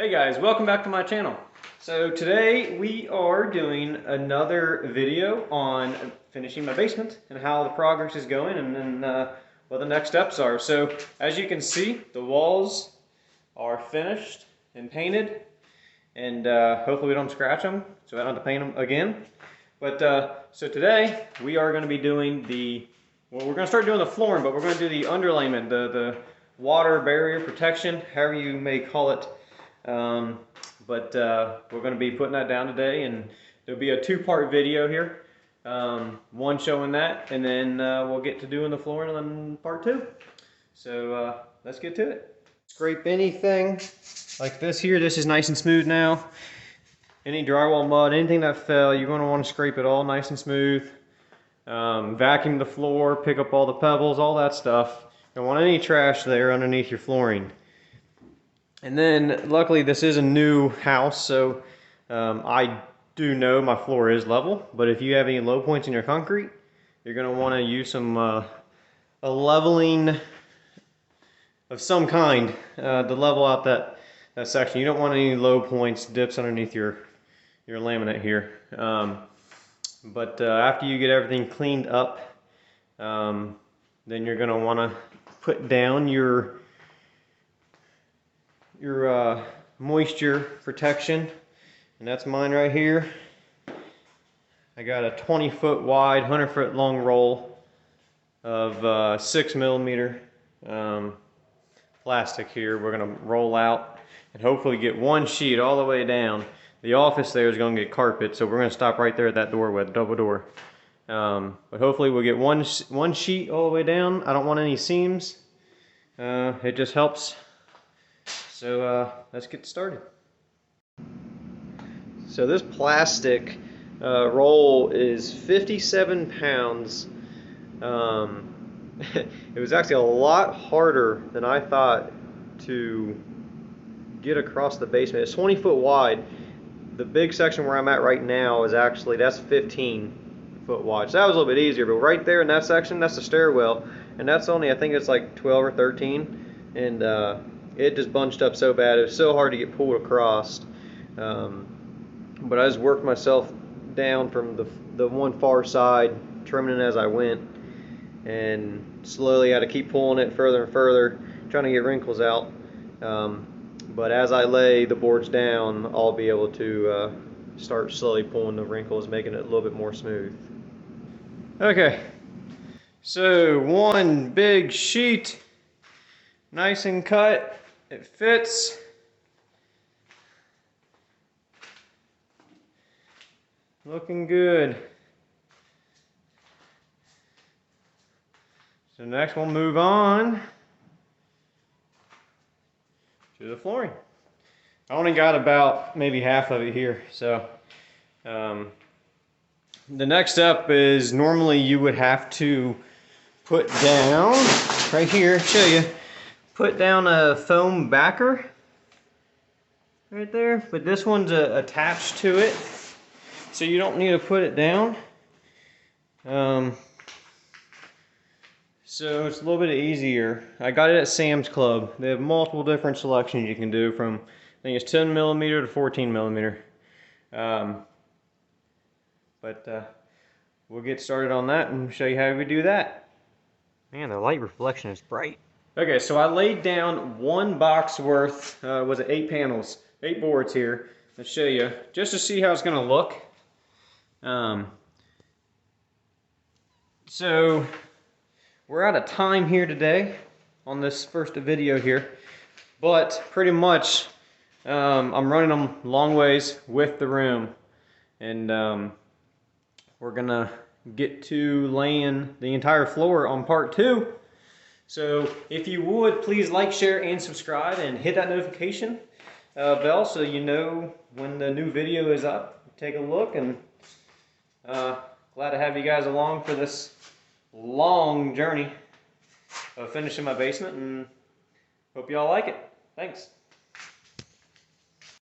Hey guys, welcome back to my channel. So today we are doing another video on finishing my basement and how the progress is going and then what the next steps are. So as you can see, the walls are finished and painted, and hopefully we don't scratch them so I don't have to paint them again. But so today we are going to be doing we're going to start doing the flooring, but we're going to do the underlayment, the water barrier protection, however you may call it. We're going to be putting that down today, and there'll be a two-part video here. One showing that, and then we'll get to doing the flooring on part two. So let's get to it. Scrape anything like this here. This is nice and smooth now. Any drywall mud, anything that fell, you're going to want to scrape it all nice and smooth. Vacuum the floor, pick up all the pebbles, all that stuff. You don't want any trash there underneath your flooring. And then luckily this is a new house, so I do know my floor is level, but if you have any low points in your concrete, you're going to want to use some a leveling of some kind to level out that section. You don't want any low points, dips underneath your laminate here. After you get everything cleaned up, then you're going to want to put down your moisture protection, and that's mine right here. I got a 20-foot wide, 100-foot long roll of 6mm plastic here. We're going to roll out and hopefully get one sheet all the way down. The office there is going to get carpet, so we're going to stop right there at that doorway, the double door. But hopefully we'll get one sheet all the way down. I don't want any seams. It just helps. So let's get started. So this plastic roll is 57 pounds. It was actually a lot harder than I thought to get across the basement. It's 20 foot wide. The big section where I'm at right now is actually, that's 15 foot wide. So that was a little bit easier, but right there in that section, that's the stairwell. And that's only, I think it's like 12 or 13. And it just bunched up so bad. It was so hard to get pulled across. But I just worked myself down from the one far side, trimming it as I went, and slowly had to keep pulling it further and further, trying to get wrinkles out. But as I lay the boards down, I'll be able to start slowly pulling the wrinkles, making it a little bit more smooth. Okay, so one big sheet, nice and cut. It fits. Looking good. So next we'll move on to the flooring. I only got about maybe half of it here. So the next step is, normally you would have to put down, right here, show you, put down a foam backer right there, but this one's attached to it, so you don't need to put it down. So it's a little bit easier. I got it at Sam's Club. They have multiple different selections you can do, from I think it's 10mm to 14mm. We'll get started on that and show you how we do that. Man, the light reflection is bright. Okay, so I laid down one box worth, was it 8 panels, 8 boards here. Let's show you, just to see how it's going to look. So we're out of time here today on this first video here, but pretty much I'm running them long ways with the room, and we're going to get to laying the entire floor on part 2. So if you would, please like, share, and subscribe, and hit that notification bell so you know when the new video is up. Take a look, and glad to have you guys along for this long journey of finishing my basement, and hope you all like it. Thanks.